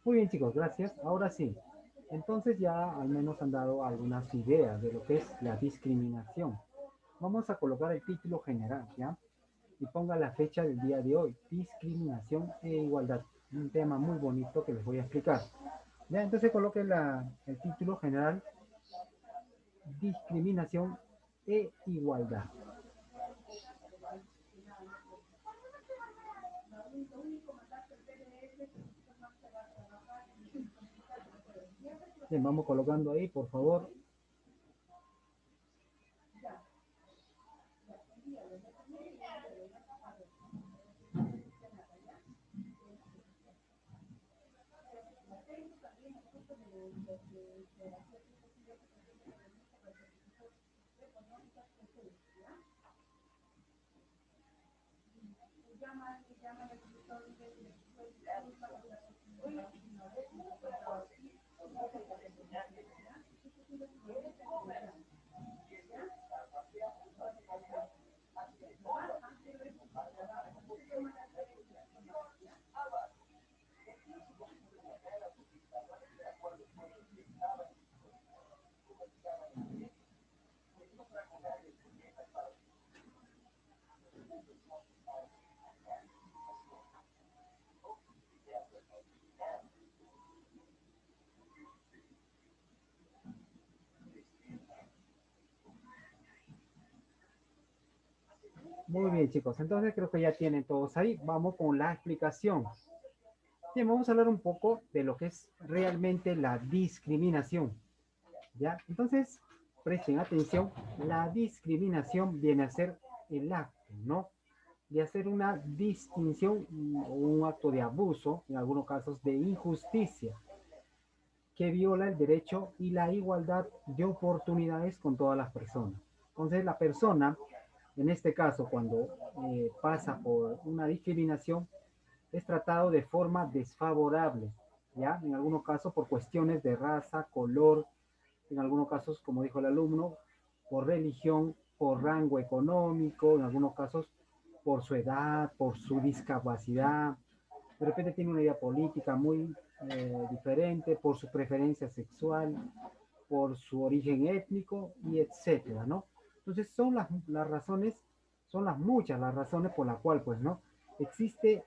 Muy bien, chicos, gracias. Ahora sí. Entonces ya al menos han dado algunas ideas de lo que es la discriminación. Vamos a colocar el título general, ¿ya? Y ponga la fecha del día de hoy. Discriminación e igualdad. Un tema muy bonito que les voy a explicar. Ya, entonces coloque el título general, discriminación e igualdad. Bien, vamos colocando ahí, por favor. Muy bien, chicos. Entonces creo que ya tienen todos ahí. Vamos con la explicación. Bien, vamos a hablar un poco de lo que es realmente la discriminación. ¿Ya? Entonces, presten atención. La discriminación viene a ser el acto, ¿no? De hacer una distinción o un acto de abuso, en algunos casos de injusticia, que viola el derecho y la igualdad de oportunidades con todas las personas. Entonces, la persona, en este caso, cuando pasa por una discriminación, es tratado de forma desfavorable, ¿ya? En algunos casos por cuestiones de raza, color, en algunos casos, como dijo el alumno, por religión, por rango económico, en algunos casos por su edad, por su discapacidad, de repente tiene una idea política muy diferente, por su preferencia sexual, por su origen étnico y etcétera, ¿no? Entonces son las razones, son las muchas las razones por las cuales, pues, ¿no? Existe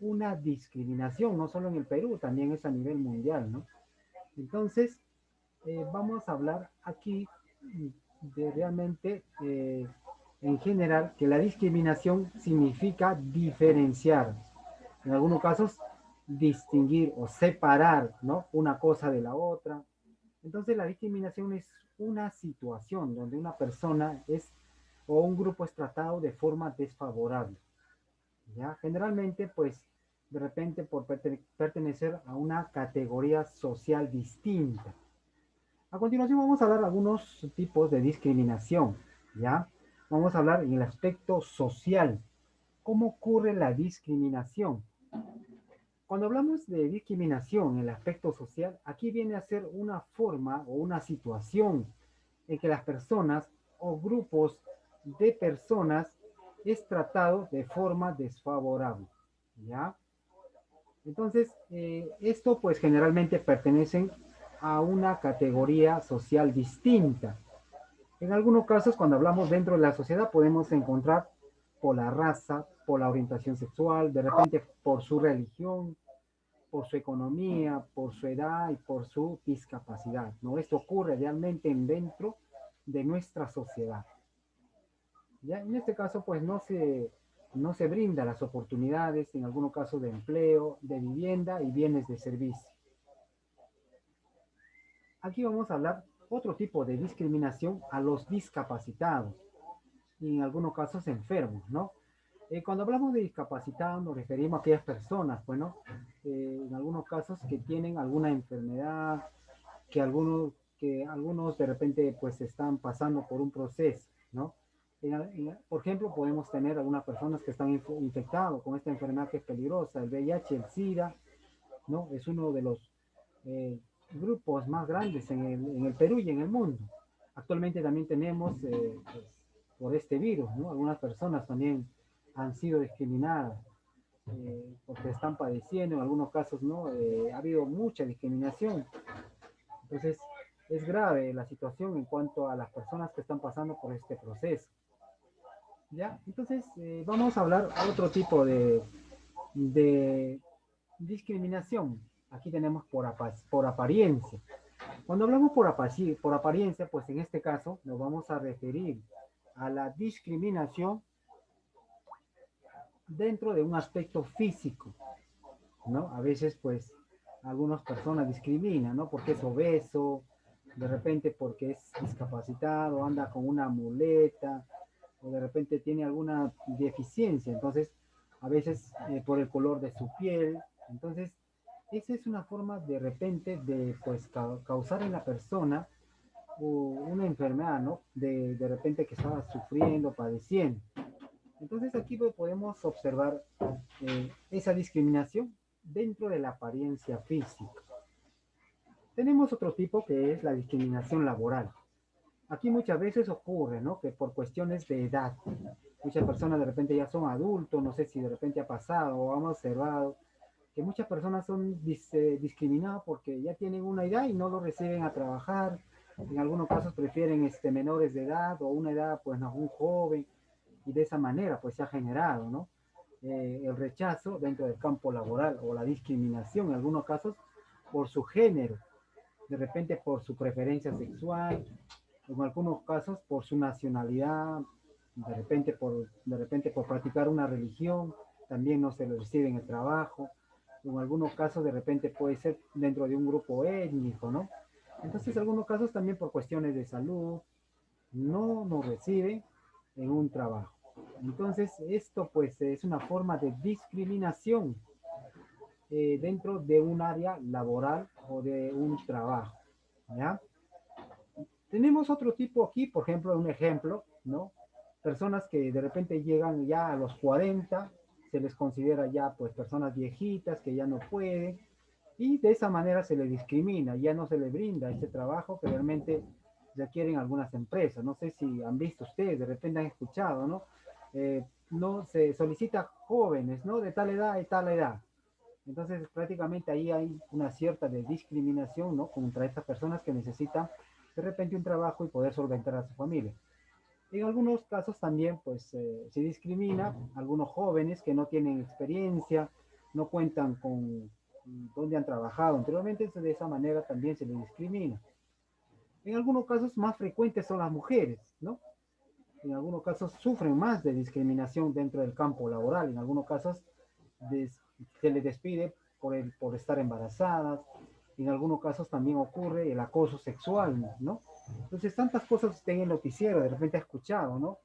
una discriminación, no solo en el Perú, también es a nivel mundial, ¿no? Entonces, vamos a hablar aquí de realmente, en general, que la discriminación significa diferenciar, en algunos casos, distinguir o separar, ¿no? Una cosa de la otra. Entonces, la discriminación es una situación donde una persona es o un grupo es tratado de forma desfavorable, ¿ya? Generalmente, pues, de repente por pertenecer a una categoría social distinta. A continuación vamos a hablar de algunos tipos de discriminación, ¿ya? Vamos a hablar en el aspecto social. ¿Cómo ocurre la discriminación? Cuando hablamos de discriminación en el aspecto social, aquí viene a ser una forma o una situación en que las personas o grupos de personas es tratado de forma desfavorable, ¿ya? Entonces, esto pues generalmente pertenecen a una categoría social distinta. En algunos casos, cuando hablamos dentro de la sociedad, podemos encontrar por la raza, por la orientación sexual, de repente por su religión, por su economía, por su edad y por su discapacidad, ¿no? Esto ocurre realmente dentro de nuestra sociedad. Ya en este caso, pues no se brinda las oportunidades, en algunos casos de empleo, de vivienda y bienes de servicio. Aquí vamos a hablar otro tipo de discriminación a los discapacitados y en algunos casos enfermos, ¿no? Cuando hablamos de discapacitados nos referimos a aquellas personas, bueno, en algunos casos que tienen alguna enfermedad, que algunos de repente pues están pasando por un proceso, ¿no? Por ejemplo, podemos tener algunas personas que están infectadas con esta enfermedad que es peligrosa, el VIH, el SIDA, ¿no? Es uno de los grupos más grandes en el Perú y en el mundo. Actualmente también tenemos, pues, por este virus, ¿no? Algunas personas también han sido discriminadas. porque están padeciendo, en algunos casos, ¿no? Ha habido mucha discriminación. Entonces, es grave la situación en cuanto a las personas que están pasando por este proceso. ¿Ya? Entonces, vamos a hablar otro tipo de discriminación. Aquí tenemos por apariencia. Cuando hablamos por apariencia, pues en este caso nos vamos a referir a la discriminación dentro de un aspecto físico, ¿no? A veces, pues, algunas personas discriminan, ¿no? Porque es obeso, de repente porque es discapacitado, anda con una muleta, o de repente tiene alguna deficiencia, entonces, a veces por el color de su piel. Entonces, esa es una forma de repente de, pues, causar en la persona una enfermedad, ¿no? De repente que estaba sufriendo, padeciendo. Entonces aquí podemos observar esa discriminación dentro de la apariencia física. Tenemos otro tipo que es la discriminación laboral. Aquí muchas veces ocurre, ¿no? Que por cuestiones de edad, muchas personas de repente ya son adultos, no sé si de repente ha pasado o hemos observado que muchas personas son discriminadas porque ya tienen una edad y no lo reciben a trabajar. En algunos casos prefieren menores de edad o una edad, pues, no, un joven, y de esa manera pues se ha generado, ¿no? El rechazo dentro del campo laboral o la discriminación en algunos casos por su género, de repente por su preferencia sexual, en algunos casos por su nacionalidad, de repente por practicar una religión, también no se le recibe en el trabajo, en algunos casos de repente puede ser dentro de un grupo étnico, ¿no? Entonces, en algunos casos también por cuestiones de salud, no nos reciben en un trabajo. Entonces, esto pues es una forma de discriminación dentro de un área laboral o de un trabajo, ¿ya? Tenemos otro tipo aquí, por ejemplo, un ejemplo, ¿no? Personas que de repente llegan ya a los 40, se les considera ya pues personas viejitas que ya no pueden, y de esa manera se les discrimina, ya no se les brinda este trabajo que realmente requieren algunas empresas. No sé si han visto ustedes, de repente han escuchado, ¿no? No se solicita jóvenes, ¿no? De tal edad y tal edad. Entonces, prácticamente ahí hay una cierta de discriminación, ¿no? Contra estas personas que necesitan de repente un trabajo y poder solventar a su familia. En algunos casos también, pues, se discrimina a algunos jóvenes que no tienen experiencia, no cuentan con donde han trabajado anteriormente, entonces de esa manera también se les discrimina. En algunos casos más frecuentes son las mujeres, ¿no? En algunos casos sufren más de discriminación dentro del campo laboral, en algunos casos se les despide por estar embarazadas, en algunos casos también ocurre el acoso sexual, ¿no? Entonces, tantas cosas usted en el noticiero de repente ha escuchado, ¿no?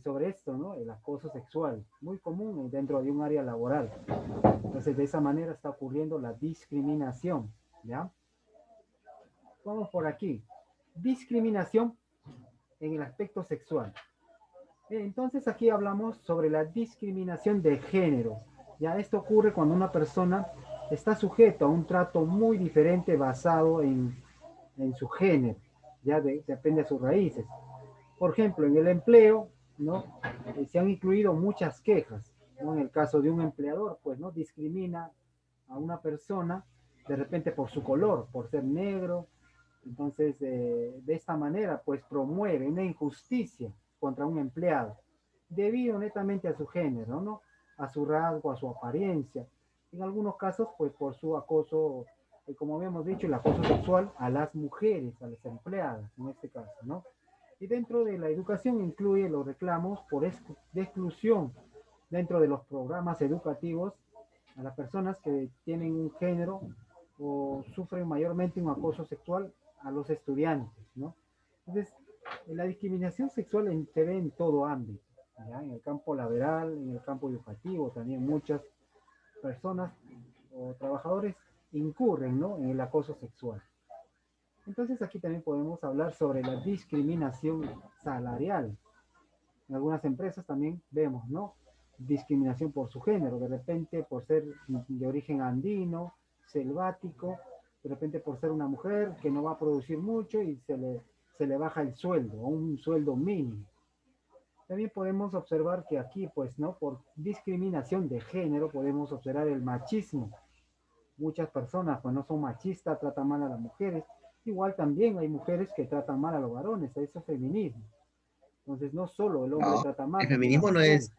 Sobre esto, ¿no? El acoso sexual, muy común dentro de un área laboral. Entonces, de esa manera está ocurriendo la discriminación, ¿ya? Vamos por aquí. Discriminación en el aspecto sexual. Entonces aquí hablamos sobre la discriminación de género. Ya esto ocurre cuando una persona está sujeto a un trato muy diferente basado en su género. Ya depende de sus raíces. Por ejemplo, en el empleo, ¿no? Se han incluido muchas quejas, ¿no? En el caso de un empleador, pues, ¿no? Discrimina a una persona de repente por su color, por ser negro. Entonces, de esta manera, pues, promueve una injusticia contra un empleado, debido netamente a su género, ¿no? A su rasgo, a su apariencia. En algunos casos, pues, por su acoso, como habíamos dicho, el acoso sexual a las mujeres, a las empleadas, en este caso, ¿no? Y dentro de la educación incluye los reclamos de exclusión dentro de los programas educativos a las personas que tienen un género o sufren mayormente un acoso sexual a los estudiantes, ¿no? Entonces, la discriminación sexual se ve en todo ámbito, ¿ya? En el campo laboral, en el campo educativo, también muchas personas o trabajadores incurren, ¿no? En el acoso sexual. Entonces aquí también podemos hablar sobre la discriminación salarial. En algunas empresas también vemos, ¿no? Discriminación por su género, de repente por ser de origen andino, selvático, de repente por ser una mujer que no va a producir mucho y se le baja el sueldo, a un sueldo mínimo. También podemos observar que aquí, pues, ¿no? Por discriminación de género podemos observar el machismo. Muchas personas, pues, no son machistas, tratan mal a las mujeres. Igual también hay mujeres que tratan mal a los varones, eso es feminismo. Entonces, no solo el hombre No, trata el mal, también las feminismo mujeres.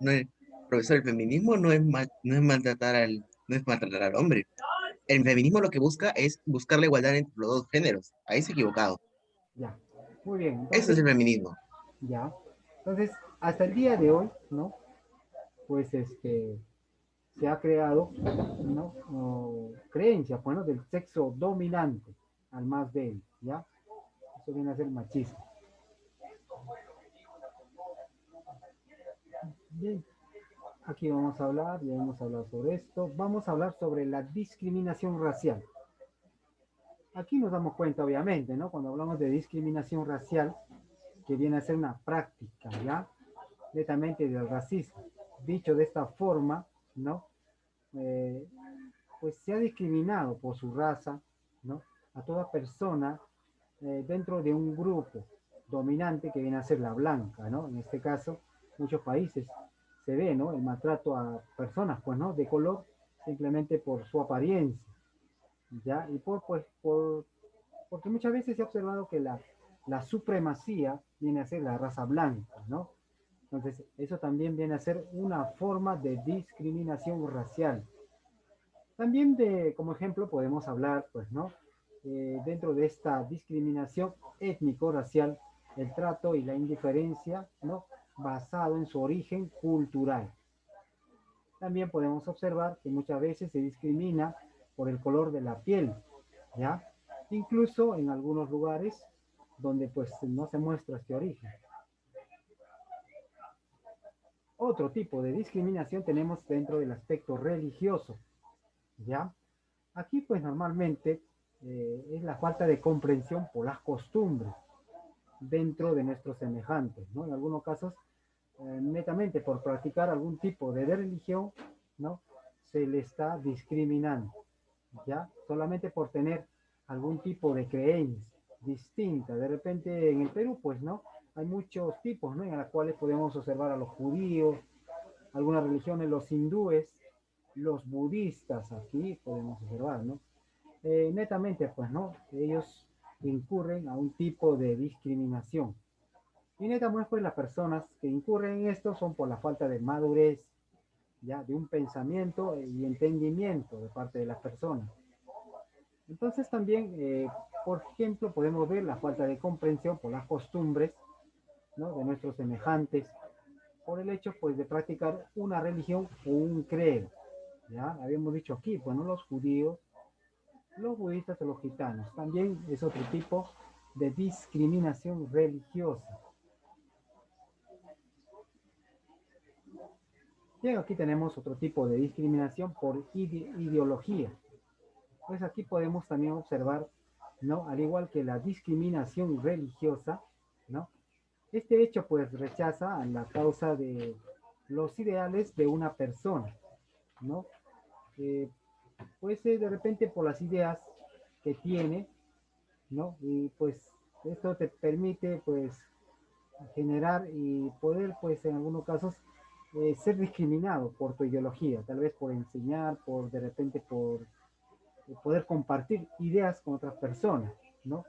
no es, profesor, el feminismo no es no es maltratar al hombre. El feminismo lo que busca es buscar la igualdad entre los dos géneros. Ahí se ha equivocado. Ya, muy bien. Eso es Entonces, el feminismo. ya. Entonces, hasta el día de hoy, ¿no? Pues se ha creado, ¿no? Creencia, pues, ¿no? Del sexo dominante al más débil, ¿ya? Eso viene a ser machismo. Bien, aquí vamos a hablar, ya hemos hablado sobre esto. Vamos a hablar sobre la discriminación racial. Aquí nos damos cuenta, obviamente, ¿no? Cuando hablamos de discriminación racial, que viene a ser una práctica, ¿ya? Netamente del racismo. Dicho de esta forma, ¿no? Eh, pues se ha discriminado por su raza, ¿no? A toda persona dentro de un grupo dominante que viene a ser la blanca, ¿no? En este caso, muchos países se ve, ¿no? El maltrato a personas, pues, ¿no? De color simplemente por su apariencia, ¿ya? Y porque muchas veces se ha observado que la supremacía viene a ser la raza blanca, ¿no? Entonces, eso también viene a ser una forma de discriminación racial. También como ejemplo podemos hablar, pues, ¿no? Dentro de esta discriminación étnico-racial, el trato y la indiferencia, ¿no? Basado en su origen cultural. También podemos observar que muchas veces se discrimina por el color de la piel, ¿ya? Incluso en algunos lugares donde pues no se muestra este origen. Otro tipo de discriminación tenemos dentro del aspecto religioso, ¿ya? Aquí pues normalmente es la falta de comprensión por las costumbres dentro de nuestros semejantes, ¿no? En algunos casos, netamente por practicar algún tipo de religión, ¿no? Se le está discriminando, ¿ya? Solamente por tener algún tipo de creencia distinta. De repente en el Perú, pues, ¿no? Hay muchos tipos, ¿no? En los cuales podemos observar a los judíos, algunas religiones, los hindúes, los budistas, aquí podemos observar, ¿no? Netamente, pues, ¿no? Ellos incurren a un tipo de discriminación. Y netamente, pues, las personas que incurren en esto son por la falta de madurez, ya, de un pensamiento y entendimiento de parte de las personas. Entonces también, por ejemplo, podemos ver la falta de comprensión por las costumbres, ¿no? De nuestros semejantes, por el hecho, pues, de practicar una religión o un credo. Ya habíamos dicho aquí, pues, ¿no? Los judíos, los budistas o los gitanos. También es otro tipo de discriminación religiosa. Bien, aquí tenemos otro tipo de discriminación por ideología. Pues aquí podemos también observar, ¿no? Al igual que la discriminación religiosa, ¿no? Este hecho pues rechaza la causa de los ideales de una persona, ¿no? Eh, Puede ser de repente por las ideas que tiene, ¿no? Y pues esto te permite pues generar y poder pues en algunos casos ser discriminado por tu ideología, tal vez por enseñar, por de repente por poder compartir ideas con otras personas, ¿no?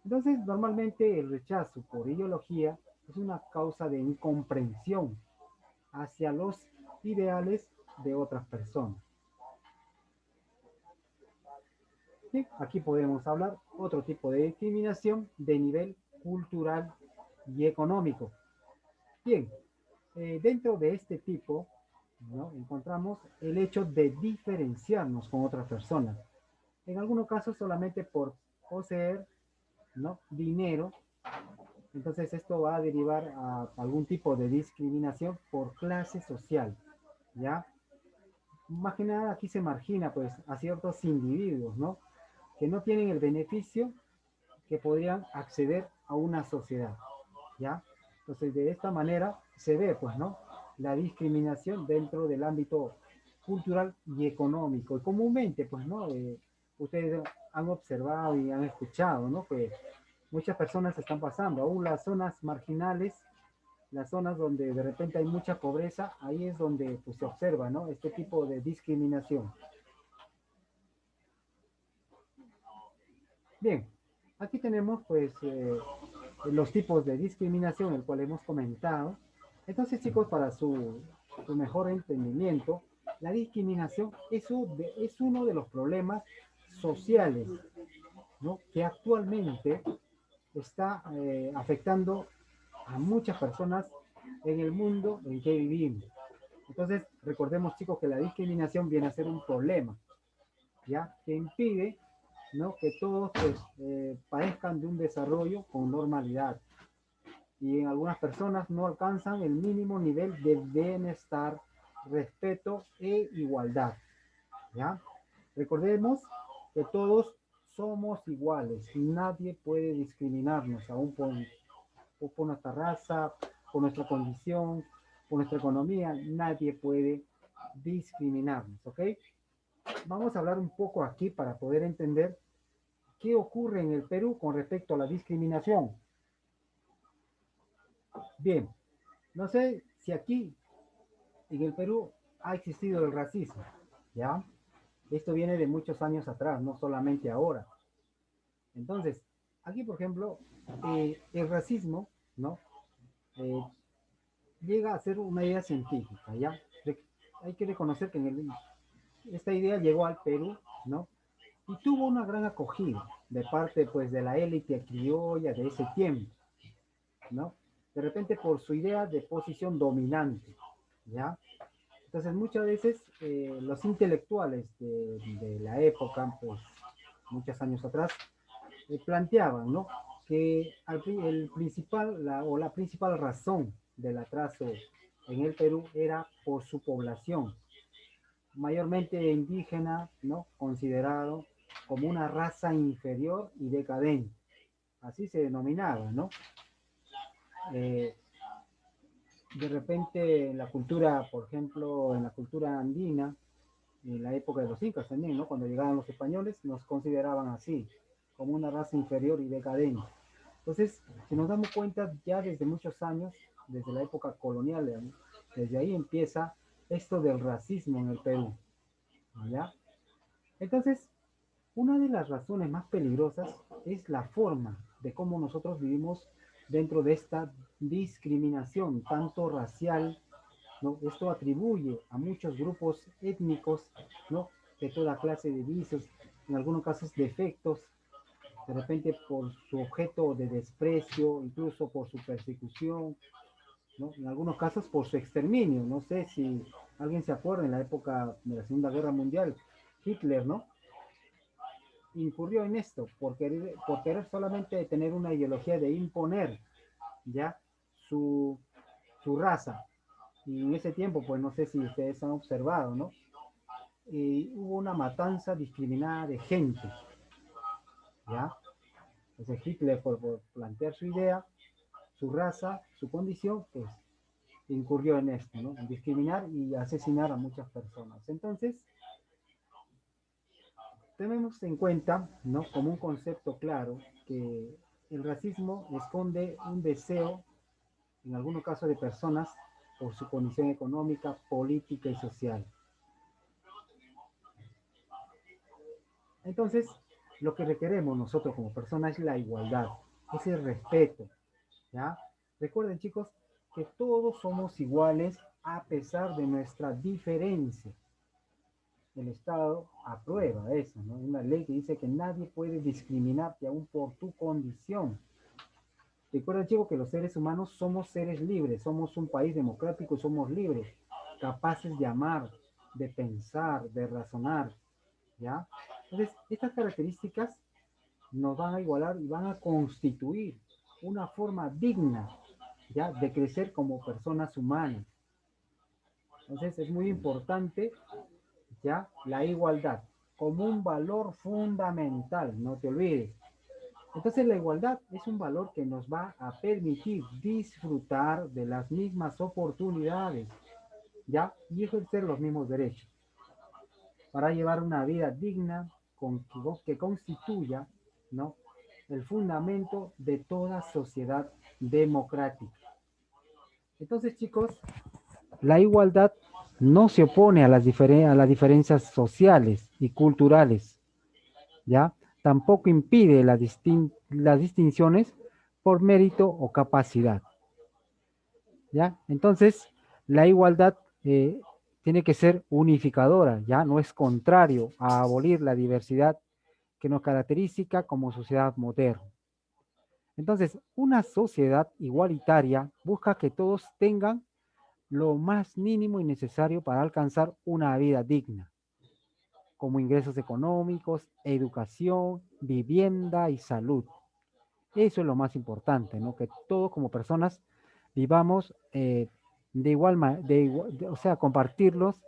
Entonces, normalmente el rechazo por ideología es una causa de incomprensión hacia los ideales de otras personas. ¿Sí? Aquí podemos hablar otro tipo de discriminación de nivel cultural y económico. Bien, dentro de este tipo, ¿no? Encontramos el hecho de diferenciarnos con otras personas. En algunos casos solamente por poseer, ¿no? Dinero. Entonces esto va a derivar a algún tipo de discriminación por clase social, ¿ya? Más que nada aquí se margina pues a ciertos individuos, ¿no? Que no tienen el beneficio que podrían acceder a una sociedad, ¿ya? Entonces de esta manera se ve pues, ¿no? La discriminación dentro del ámbito cultural y económico. Y comúnmente pues, ¿no? Ustedes han observado y han escuchado, ¿no? Que muchas personas están pasando, aún las zonas marginales, las zonas donde de repente hay mucha pobreza, ahí es donde pues, se observa, ¿no? Este tipo de discriminación. Bien, aquí tenemos pues los tipos de discriminación, el cual hemos comentado. Entonces, chicos, para su mejor entendimiento, la discriminación es uno de los problemas sociales, ¿no? Que actualmente está afectando a muchas personas en el mundo en que vivimos. Entonces, recordemos, chicos, que la discriminación viene a ser un problema, ¿ya? Que impide, ¿no? Que todos pues, padezcan de un desarrollo con normalidad. Y en algunas personas no alcanzan el mínimo nivel de bienestar, respeto e igualdad, ¿ya? Recordemos que todos somos iguales, nadie puede discriminarnos, aún por nuestra raza, por nuestra condición, por nuestra economía, nadie puede discriminarnos, ¿ok? Vamos a hablar un poco aquí para poder entender qué ocurre en el Perú con respecto a la discriminación. Bien, no sé si aquí en el Perú ha existido el racismo, ¿ya? Esto viene de muchos años atrás, no solamente ahora. Entonces, aquí, por ejemplo, el racismo, ¿no? Eh, llega a ser una idea científica, ¿ya? Hay que reconocer que esta idea llegó al Perú, ¿no? Y tuvo una gran acogida de parte, pues, de la élite criolla de ese tiempo, ¿no? De repente por su idea de posición dominante, ¿ya? Entonces, muchas veces los intelectuales de la época, pues, muchos años atrás, planteaban, ¿no? Que la principal razón del atraso en el Perú era por su población, mayormente indígena, ¿no? Considerado como una raza inferior y decadente. Así se denominaba, ¿no? Eh, de repente en la cultura, por ejemplo, en la cultura andina, en la época de los incas también, ¿no? Cuando llegaban los españoles, nos consideraban así, como una raza inferior y decadente. Entonces, si nos damos cuenta, ya desde muchos años, desde la época colonial, ¿no? Desde ahí empieza esto del racismo en el Perú, ¿ya? Entonces, una de las razones más peligrosas es la forma de cómo nosotros vivimos dentro de esta discriminación, tanto racial, ¿no? Esto atribuye a muchos grupos étnicos, ¿no? De toda clase de vicios, en algunos casos defectos, de repente por su objeto de desprecio, incluso por su persecución, ¿no? En algunos casos por su exterminio. No sé si alguien se acuerda en la época de la Segunda Guerra Mundial, Hitler, ¿no? Incurrió en esto por querer solamente tener una ideología de imponer ya su, su raza. Y en ese tiempo, pues no sé si ustedes han observado, ¿no? Hubo una matanza discriminada de gente, ¿ya? Entonces Hitler, por plantear su idea, su raza, su condición, pues incurrió en esto, ¿no? En discriminar y asesinar a muchas personas. Entonces, tenemos en cuenta, ¿no? Como un concepto claro, que el racismo esconde un deseo, en algunos casos de personas, por su condición económica, política y social. Entonces, lo que requeremos nosotros como personas es la igualdad, es el respeto, ¿ya? Recuerden, chicos, que todos somos iguales a pesar de nuestra diferencia. El Estado aprueba eso, ¿no? Una ley que dice que nadie puede discriminarte aún por tu condición. Recuerda, chicos, que los seres humanos somos seres libres, somos un país democrático y somos libres, capaces de amar, de pensar, de razonar, ¿ya? Entonces, estas características nos van a igualar y van a constituir una forma digna, ¿ya? De crecer como personas humanas. Entonces, es muy importante, ¿ya? La igualdad como un valor fundamental, no te olvides. Entonces la igualdad es un valor que nos va a permitir disfrutar de las mismas oportunidades, ¿ya? Y ejercer los mismos derechos para llevar una vida digna que constituya, ¿no? El fundamento de toda sociedad democrática. Entonces, chicos, la igualdad no se opone a a las diferencias sociales y culturales, ¿ya? Tampoco impide las distinciones por mérito o capacidad, ¿ya? Entonces, la igualdad tiene que ser unificadora, ¿ya? No es contrario a abolir la diversidad que nos caracteriza como sociedad moderna. Entonces, una sociedad igualitaria busca que todos tengan lo más mínimo y necesario para alcanzar una vida digna, como ingresos económicos, educación, vivienda y salud. Eso es lo más importante, ¿no? Que todos como personas vivamos de igual manera, o sea, compartirlos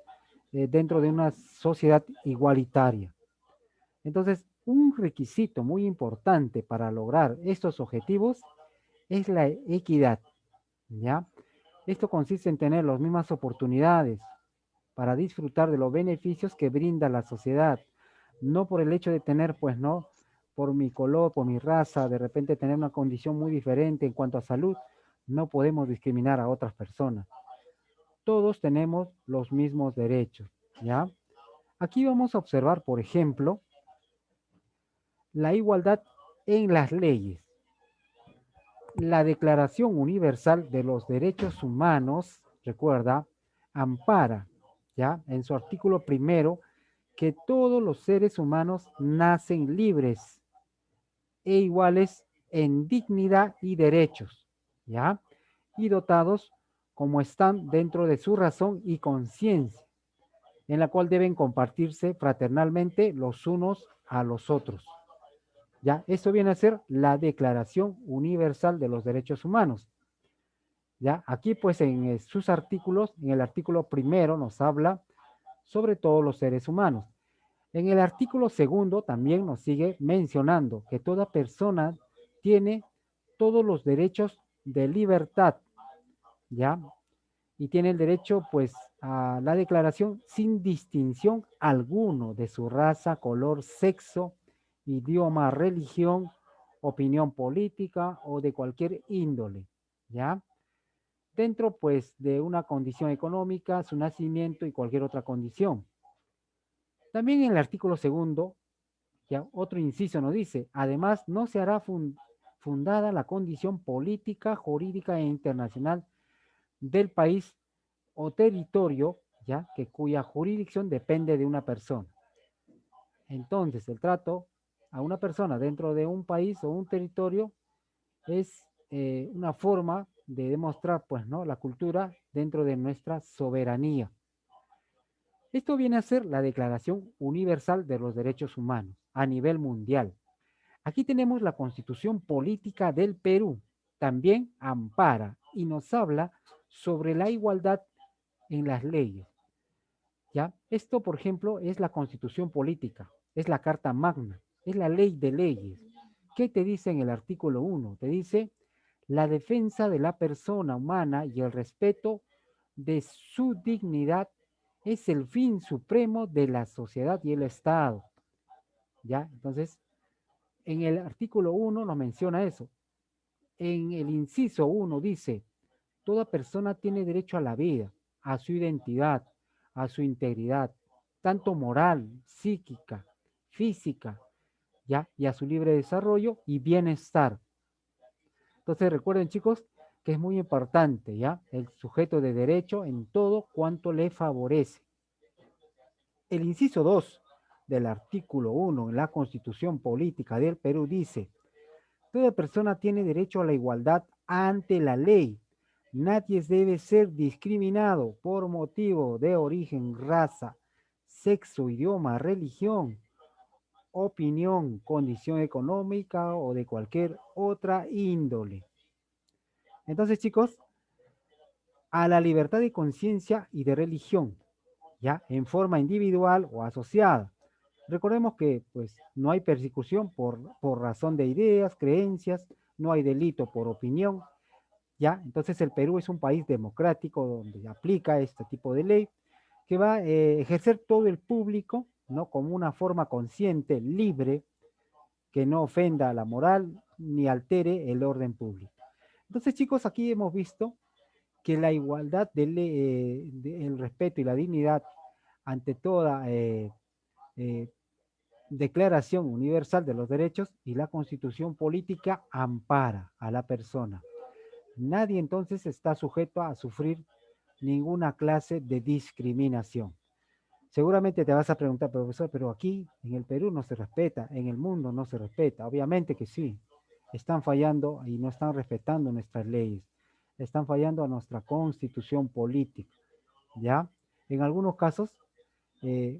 dentro de una sociedad igualitaria. Entonces, un requisito muy importante para lograr estos objetivos es la equidad, ¿ya? Esto consiste en tener las mismas oportunidades para disfrutar de los beneficios que brinda la sociedad, no por el hecho de tener, pues, no, por mi color, por mi raza, de repente tener una condición muy diferente en cuanto a salud, no podemos discriminar a otras personas. Todos tenemos los mismos derechos, ¿ya? Aquí vamos a observar, por ejemplo, la igualdad en las leyes. La Declaración Universal de los Derechos Humanos, recuerda, ampara, ¿ya? En su artículo primero, que todos los seres humanos nacen libres e iguales en dignidad y derechos, ¿ya? Y dotados como están dentro de su razón y conciencia, en la cual deben compartirse fraternalmente los unos a los otros. ¿Ya? Eso viene a ser la Declaración Universal de los Derechos Humanos. ¿Ya? Aquí, pues, en sus artículos, en el artículo primero nos habla sobre todos los seres humanos. En el artículo segundo también nos sigue mencionando que toda persona tiene todos los derechos de libertad, ¿ya? Y tiene el derecho, pues, a la declaración sin distinción alguno de su raza, color, sexo, idioma, religión, opinión política o de cualquier índole, ¿ya? Dentro, pues, de una condición económica, su nacimiento y cualquier otra condición. También en el artículo segundo, ya otro inciso nos dice, además no se hará fundada la condición política, jurídica e internacional del país o territorio, ya que cuya jurisdicción depende de una persona. Entonces, el trato a una persona dentro de un país o un territorio es una forma de demostrar, pues, ¿no? La cultura dentro de nuestra soberanía. Esto viene a ser la Declaración Universal de los Derechos Humanos a nivel mundial. Aquí tenemos la Constitución Política del Perú. También ampara y nos habla sobre la igualdad en las leyes. ¿Ya? Esto, por ejemplo, es la Constitución Política, es la Carta Magna, es la ley de leyes. ¿Qué te dice en el artículo 1? Te dice la defensa de la persona humana y el respeto de su dignidad es el fin supremo de la sociedad y el Estado. ¿Ya? Entonces, en el artículo 1 nos menciona eso. En el inciso 1 dice, toda persona tiene derecho a la vida, a su identidad, a su integridad, tanto moral, psíquica, física, ¿ya? Y a su libre desarrollo y bienestar. Entonces recuerden, chicos, que es muy importante, ¿ya? El sujeto de derecho en todo cuanto le favorece. El inciso 2 del artículo 1 en la Constitución Política del Perú dice, toda persona tiene derecho a la igualdad ante la ley. Nadie debe ser discriminado por motivo de origen, raza, sexo, idioma, religión, opinión, condición económica o de cualquier otra índole. Entonces, chicos, a la libertad de conciencia y de religión, ya en forma individual o asociada. Recordemos que pues no hay persecución por razón de ideas, creencias, no hay delito por opinión, ¿ya? Entonces el Perú es un país democrático donde aplica este tipo de ley que va a ejercer todo el público, ¿no? Como una forma consciente, libre, que no ofenda a la moral ni altere el orden público. Entonces, chicos, aquí hemos visto que la igualdad, el respeto y la dignidad ante toda Declaración Universal de los Derechos y la Constitución Política ampara a la persona. Nadie entonces está sujeto a sufrir ninguna clase de discriminación. Seguramente te vas a preguntar, profesor, pero aquí en el Perú no se respeta, en el mundo no se respeta. Obviamente que sí, están fallando y no están respetando nuestras leyes, están fallando a nuestra constitución política, ¿ya? En algunos casos, eh,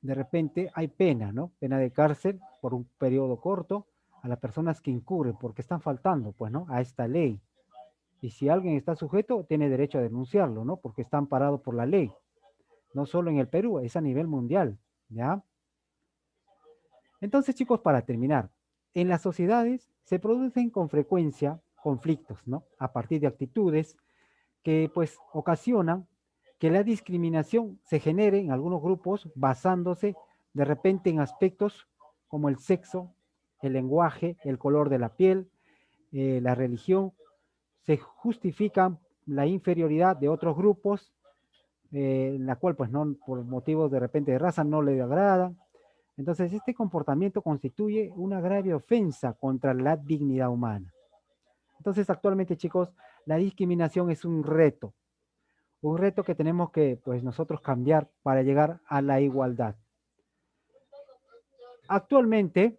de repente hay pena, ¿no? Pena de cárcel por un periodo corto a las personas que incurren porque están faltando, pues, ¿no? A esta ley. Y si alguien está sujeto, tiene derecho a denunciarlo, ¿no? Porque está amparado por la ley. No solo en el Perú, es a nivel mundial, ¿ya? Entonces, chicos, para terminar, en las sociedades se producen con frecuencia conflictos, ¿no? A partir de actitudes que, pues, ocasionan que la discriminación se genere en algunos grupos basándose de repente en aspectos como el sexo, el lenguaje, el color de la piel, la religión. Se justifican la inferioridad de otros grupos, la cual pues no, por motivos de repente de raza no le agrada. Entonces este comportamiento constituye una grave ofensa contra la dignidad humana. Entonces actualmente, chicos, la discriminación es un reto que tenemos que pues nosotros cambiar para llegar a la igualdad. Actualmente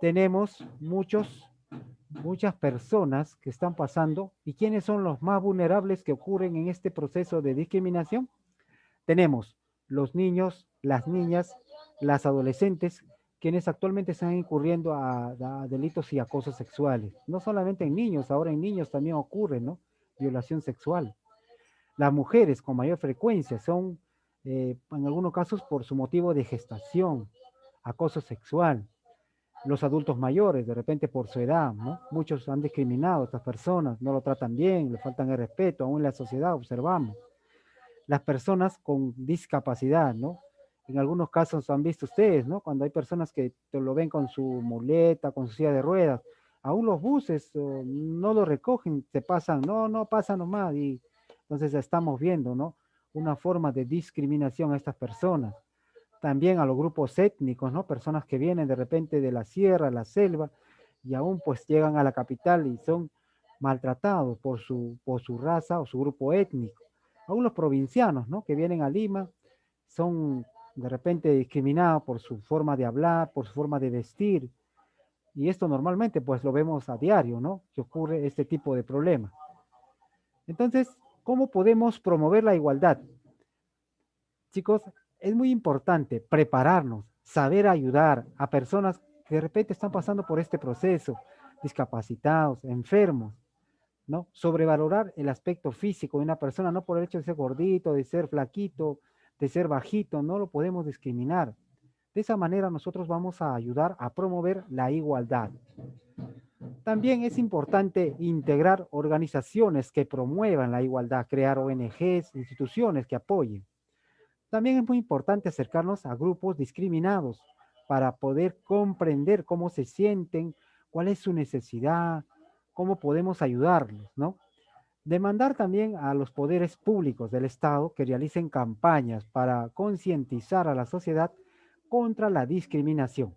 tenemos muchas personas que están pasando. ¿Y quiénes son los más vulnerables que ocurren en este proceso de discriminación? Tenemos los niños, las niñas, las adolescentes, quienes actualmente están incurriendo a delitos y acosos sexuales. No solamente en niños, ahora en niños también ocurre, ¿no? Violación sexual. Las mujeres con mayor frecuencia son, en algunos casos, por su motivo de gestación, acoso sexual. Los adultos mayores, de repente por su edad, ¿no? Muchos han discriminado a estas personas, no lo tratan bien, le faltan el respeto, aún en la sociedad observamos. Las personas con discapacidad, ¿no? En algunos casos han visto ustedes, ¿no? Cuando hay personas que te lo ven con su muleta, con su silla de ruedas, aún los buses no lo recogen, se pasan, no pasa nomás, y entonces estamos viendo, ¿no? Una forma de discriminación a estas personas. También a los grupos étnicos, ¿no? Personas que vienen de repente de la sierra, la selva, y aún pues llegan a la capital y son maltratados por su raza o su grupo étnico. Aún los provincianos, ¿no? Que vienen a Lima, son de repente discriminados por su forma de hablar, por su forma de vestir, y esto normalmente pues lo vemos a diario, ¿no? Que ocurre este tipo de problemas. Entonces, ¿cómo podemos promover la igualdad? Chicos, es muy importante prepararnos, saber ayudar a personas que de repente están pasando por este proceso, discapacitados, enfermos, ¿no? Sobrevalorar el aspecto físico de una persona, no por el hecho de ser gordito, de ser flaquito, de ser bajito, no lo podemos discriminar. De esa manera nosotros vamos a ayudar a promover la igualdad. También es importante integrar organizaciones que promuevan la igualdad, crear ONGs, instituciones que apoyen. También es muy importante acercarnos a grupos discriminados para poder comprender cómo se sienten, cuál es su necesidad, cómo podemos ayudarlos, ¿no? Demandar también a los poderes públicos del Estado que realicen campañas para concientizar a la sociedad contra la discriminación.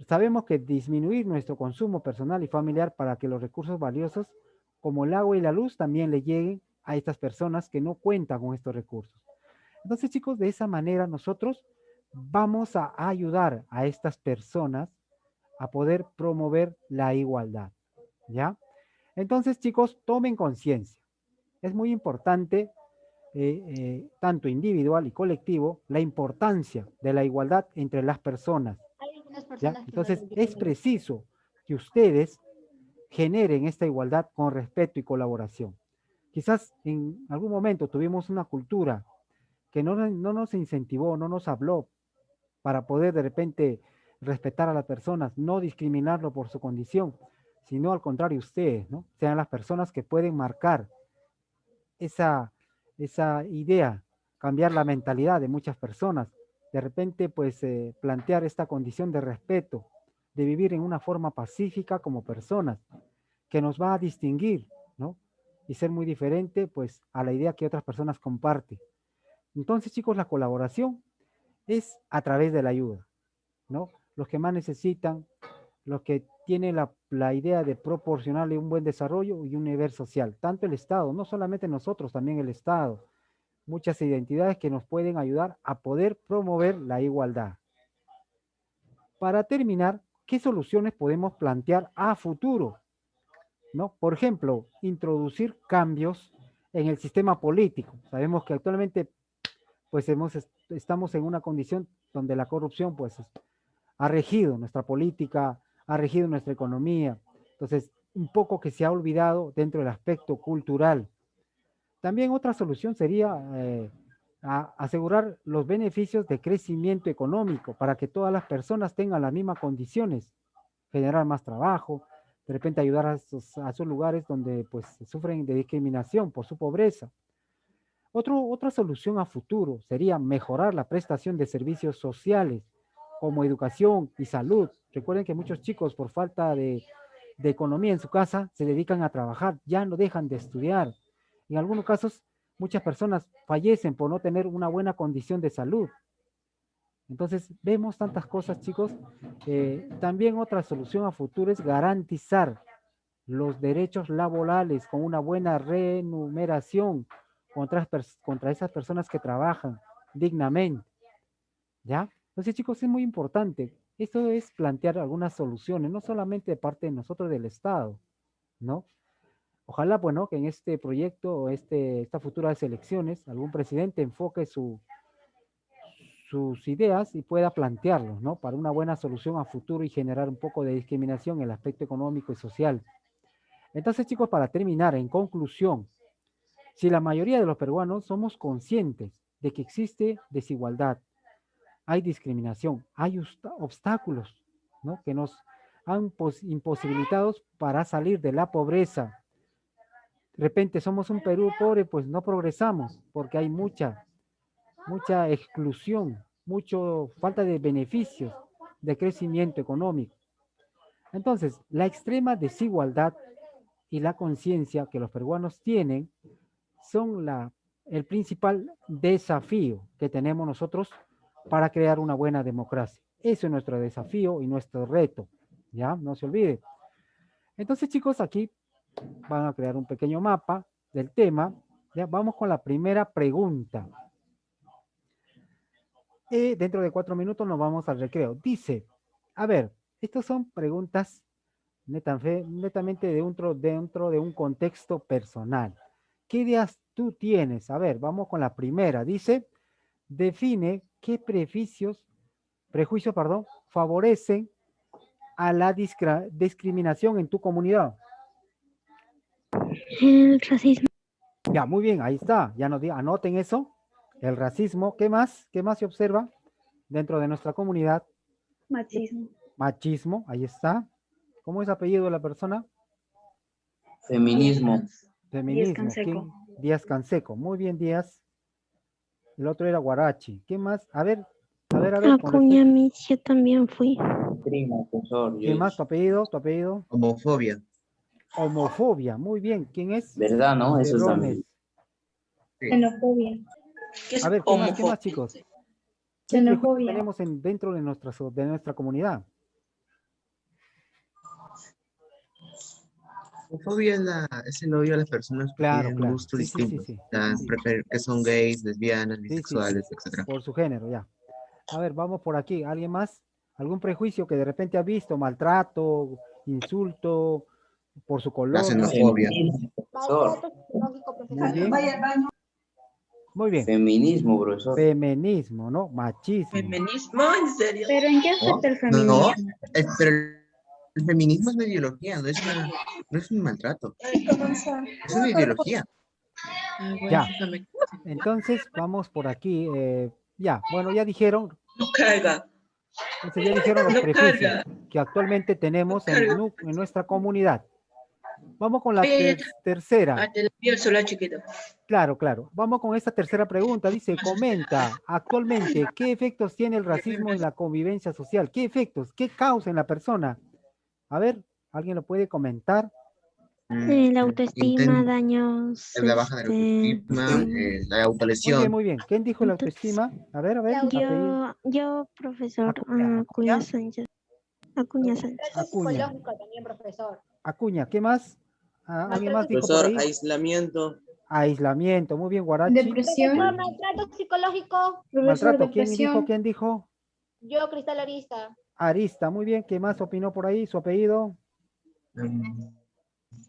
Sabemos que disminuir nuestro consumo personal y familiar para que los recursos valiosos como el agua y la luz también le lleguen a estas personas que no cuentan con estos recursos. Entonces, chicos, de esa manera nosotros vamos a ayudar a estas personas a poder promover la igualdad, ¿ya? Entonces, chicos, tomen conciencia. Es muy importante, tanto individual y colectivo, la importancia de la igualdad entre las personas, Hay algunas ¿ya? personas que no lo Entonces, es entienden. preciso que ustedes generen esta igualdad con respeto y colaboración. Quizás en algún momento tuvimos una cultura que no nos incentivó, no nos habló para poder de repente respetar a las personas, no discriminarlo por su condición, sino al contrario ustedes, ¿no? Sean las personas que pueden marcar esa, esa idea, cambiar la mentalidad de muchas personas, de repente pues plantear esta condición de respeto, de vivir en una forma pacífica como personas, que nos va a distinguir, ¿no? y ser muy diferente pues a la idea que otras personas comparten. Entonces, chicos, la colaboración es a través de la ayuda, ¿no? Los que más necesitan, los que tienen la idea de proporcionarle un buen desarrollo y un nivel social, tanto el Estado, no solamente nosotros, también el Estado, muchas identidades que nos pueden ayudar a poder promover la igualdad. Para terminar, ¿qué soluciones podemos plantear a futuro? ¿No? Por ejemplo, introducir cambios en el sistema político. Sabemos que actualmente pues estamos en una condición donde la corrupción pues ha regido nuestra política, ha regido nuestra economía. Entonces, un poco que se ha olvidado dentro del aspecto cultural. También otra solución sería asegurar los beneficios de crecimiento económico para que todas las personas tengan las mismas condiciones, generar más trabajo, de repente ayudar a esos lugares donde pues sufren de discriminación por su pobreza. Otra solución a futuro sería mejorar la prestación de servicios sociales como educación y salud. Recuerden que muchos chicos por falta de economía en su casa se dedican a trabajar, ya no dejan de estudiar. En algunos casos, muchas personas fallecen por no tener una buena condición de salud. Entonces, vemos tantas cosas, chicos. También otra solución a futuro es garantizar los derechos laborales con una buena remuneración contra esas personas que trabajan dignamente, ¿ya? Entonces, chicos, es muy importante. Esto es plantear algunas soluciones, no solamente de parte de nosotros del Estado, ¿no? Ojalá, bueno, que en este proyecto o estas futuras elecciones, algún presidente enfoque sus ideas y pueda plantearlos, ¿no? Para una buena solución a futuro y generar un poco de discriminación en el aspecto económico y social. Entonces, chicos, para terminar, en conclusión, si la mayoría de los peruanos somos conscientes de que existe desigualdad, hay discriminación, hay obstáculos, ¿no? Que nos han imposibilitados para salir de la pobreza. De repente somos un Perú pobre, pues no progresamos porque hay mucha exclusión, mucho falta de beneficios, de crecimiento económico. Entonces, la extrema desigualdad y la conciencia que los peruanos tienen son el principal desafío que tenemos nosotros para crear una buena democracia. Eso es nuestro desafío y nuestro reto, ¿ya? No se olvide. Entonces, chicos, aquí van a crear un pequeño mapa del tema. Ya vamos con la primera pregunta. Y dentro de 4 minutos nos vamos al recreo. Dice, a ver, estas son preguntas netamente dentro de un contexto personal. ¿Qué ideas tú tienes? A ver, vamos con la primera. Dice, define qué prejuicios, favorecen a la discriminación en tu comunidad. El racismo. Ya, muy bien, ahí está. Ya nos anoten eso. El racismo. ¿Qué más? ¿Qué más se observa dentro de nuestra comunidad? Machismo. Machismo, ahí está. ¿Cómo es apellido de la persona? Feminismo. Feminismo. Díaz Canseco. Díaz Canseco. Muy bien, Díaz. El otro era Guarachi. ¿Qué más? A ver. Acuña Mix, yo también fui. Primo, profesor. ¿Qué más? ¿Tu apellido? ¿Tu apellido? Homofobia. Homofobia. Muy bien. ¿Quién es? ¿Verdad, no? Eso es también. Xenofobia. A ver, ¿qué más, chicos? ¿Qué tenemos dentro de nuestra comunidad? Homofobia es el odio a las personas que tienen gustos distintos. Que son gays, lesbianas, bisexuales, etc. Por su género, ya. A ver, vamos por aquí. ¿Alguien más? ¿Algún prejuicio que de repente ha visto? Maltrato, insulto, por su color. La xenofobia. Muy bien. Muy bien. Feminismo, profesor. Feminismo, ¿no? Machismo. ¿Feminismo? ¿En serio? ¿Pero en qué afecta el feminismo? No, pero el feminismo es una ideología, no es un maltrato. Es una ideología. Ya. Entonces, vamos por aquí. Ya, bueno, ya dijeron. No carga. Entonces, ya dijeron los prejuicios que actualmente tenemos en nuestra comunidad. Vamos con la tercera. Claro. Vamos con esta tercera pregunta. Dice, comenta actualmente, ¿qué efectos tiene el racismo en la convivencia social? ¿Qué efectos? ¿Qué causa en la persona? A ver, ¿alguien lo puede comentar? La autoestima, intent- daños. la baja de la autoestima, la autolesión. Muy bien. ¿Quién dijo la Entonces, autoestima? A ver, apellido. Yo, profesor Acuña. Acuña Sánchez. Acuña Sánchez. Acuña. También, profesor. Acuña, ¿qué más? ¿Alguien más dijo por Profesor, ahí? aislamiento. Aislamiento, muy bien, Guarachi. Depresión. Maltrato psicológico. Maltrato, ¿quién dijo? Yo, Cristal Arista. Arista, muy bien, ¿qué más opinó por ahí? ¿Su apellido?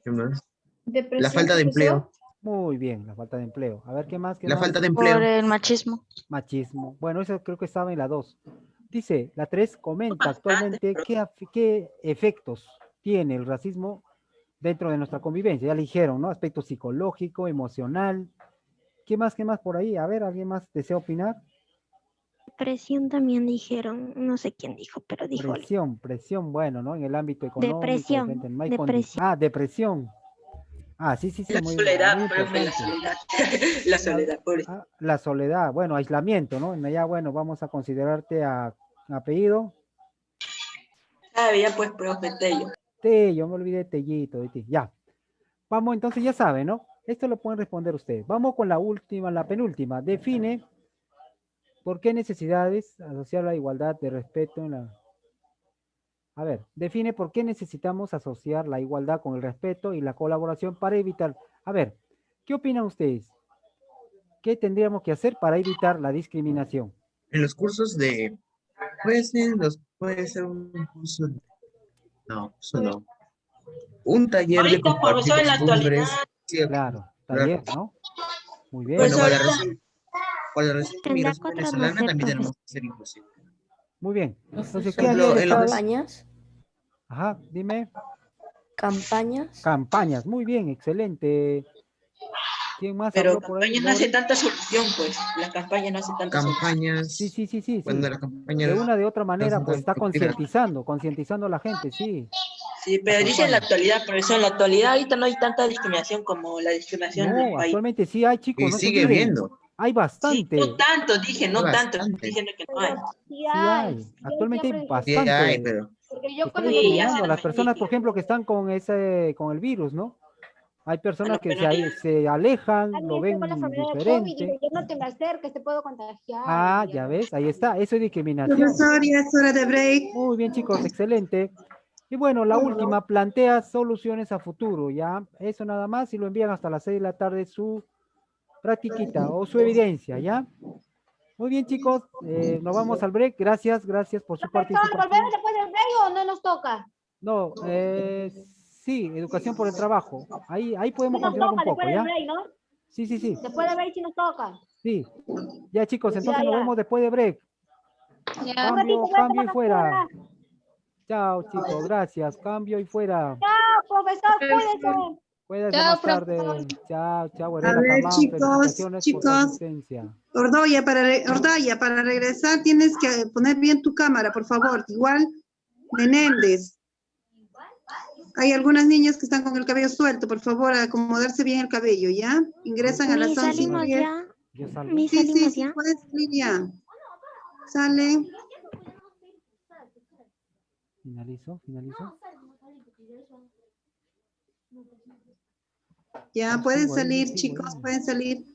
¿Qué más? Depresión, La falta de empleo. Muy bien, la falta de empleo. A ver, ¿qué más? La falta de empleo. Por el machismo. Machismo. Bueno, eso creo que estaba en la 2. Dice, la 3 comenta Bastante, actualmente qué efectos tiene el racismo dentro de nuestra convivencia. Ya le dijeron, ¿no? Aspecto psicológico, emocional. ¿Qué más por ahí? A ver, ¿alguien más desea opinar? Presión también dijeron, no sé quién dijo, pero dijo algo. Presión, bueno, ¿no? En el ámbito económico. Depresión, de repente no hay depresión. depresión. Sí, La muy soledad, profe, la importante. soledad. La soledad, pobre. La soledad, bueno, aislamiento, ¿no? Ya, bueno, vamos a considerarte a apellido. Ya pues, profe, Tello. Tello, me olvidé Tellito de ti. Ya. Vamos, entonces ya saben, ¿no? Esto lo pueden responder ustedes. Vamos con la última, la penúltima. Define por qué necesidades asociar la igualdad de respeto en la... A ver, define por qué necesitamos asociar la igualdad con el respeto y la colaboración para evitar... A ver, ¿qué opinan ustedes? ¿Qué tendríamos que hacer para evitar la discriminación? En los cursos de... puede ser un curso... No, eso no. Un taller de Ahorita, compartir profesor, en la costumbres. actualidad. Sí, Claro, taller, ¿no? Muy bien. Bueno, Pues para la recién En la migración 4 no venezolana sé, también profesor. tenemos que ser inclusivos. Muy bien. Entonces, ¿qué Por haría ejemplo, el en los Estado? Campañas, Ajá, dime. campañas. Campañas, muy bien, excelente. ¿Quién más Pero habló por ahí? campaña no hace Lore. tanta solución, pues. La campaña no hace tanta solución. campañas. Sí. Cuando la campaña De una de otra manera, no pues está son tan efectivas. concientizando a la gente, sí. Sí, pero dice en la actualidad, profesor, en la actualidad ahorita no hay tanta discriminación como la discriminación en el No, país. actualmente sí hay, chicos, Y no se sigue olviden. viendo. Hay Sí, bastante. no tanto, dije, no tanto, Bastante. diciendo que no hay. Sí hay. Actualmente hay Sí bastante. hay, pero Porque yo Está Sí, ya discriminando se a las me personas, por dije. ejemplo, que están con el virus, ¿no? Hay personas que pero se alejan, lo también tengo la ven enfermedad de COVID y diferente. yo no te me acerques, te puedo contagiar. Ya ves, ahí está, eso es discriminación. Profesor, ya es hora de break. Muy bien, chicos, excelente. Y bueno, la última, plantea soluciones a futuro, ¿ya? Eso nada más, y lo envían hasta las 6 de la tarde su practiquita o su evidencia, ¿ya? Muy bien, chicos, nos vamos al break. Gracias por su Profesor, participación. ¿volvemos después del break o no nos toca? No, sí, educación por el trabajo. Ahí podemos Nos continuar un toca poco, después del ¿ya? break, ¿no? Sí. Después del break sí nos toca. Sí. Ya, chicos, entonces Ya. nos vemos después de break. Un Cambio ratito, voy a y tomar fuera. basura. Chao, chicos, gracias. Cambio y fuera. Chao, profesor, cuídense. Cuídense Chao, más tarde. profesor. Chao, A Herrera ver, Camán, chicos, felicitaciones por su asistencia. Ordaya, para regresar tienes que poner bien tu cámara, por favor. Igual, Menéndez. Hay algunas niñas que están con el cabello suelto, por favor, acomodarse bien el cabello, ¿ya? Ingresan a las 11:10. Salimos ya. Yo salgo. Sí, puedes salir ya. Sale. Finalizo. Ya, pueden sigo ahí, salir, sigo chicos, ahí. pueden salir.